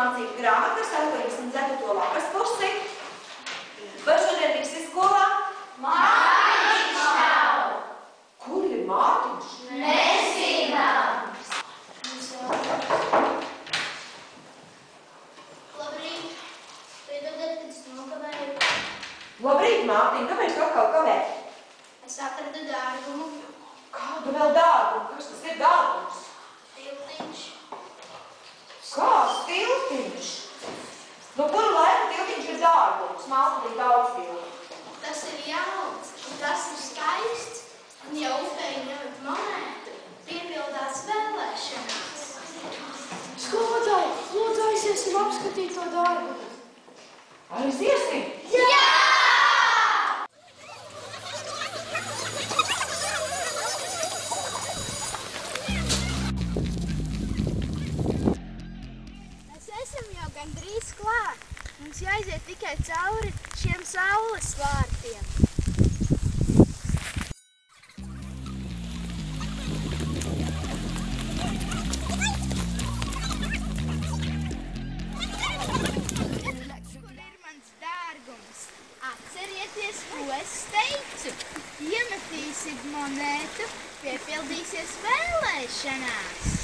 mācību grāmatu ar 124. lapas pusi. Vai šodien visi skolā? Mātiņš nav! Kur ir Mātiņš? Nezinām! Labrīt! Piedodiet, kad es nokavēju. Labrīt, Mātiņ! Kāpēc tu atkal kavē? Es atradu dārgumu. Kādu vēl dārgumu? Kas tas ir dārgums? Tiltiņš. Kāds tiltiņš? No kuru laiku tiltiņš ir dārgums? Māte ir daudz tiltiņš. Tas ir jauns, un tas ir skaists. Un ja upēji ņemat monētu, piepildās vēlēšanās. Skolotāji, lūdzu aiziesim apskatīt to dārgumu. Aiziesim? Jā! Mēs esam jau gandrīz klāt. Mums jāiziet tikai cauri šiem saules vārtiem. Kur ir mans dārgums? Atcerieties, ko es teicu. Iemetīsiet monētu, piepildīsies vēlēšanās.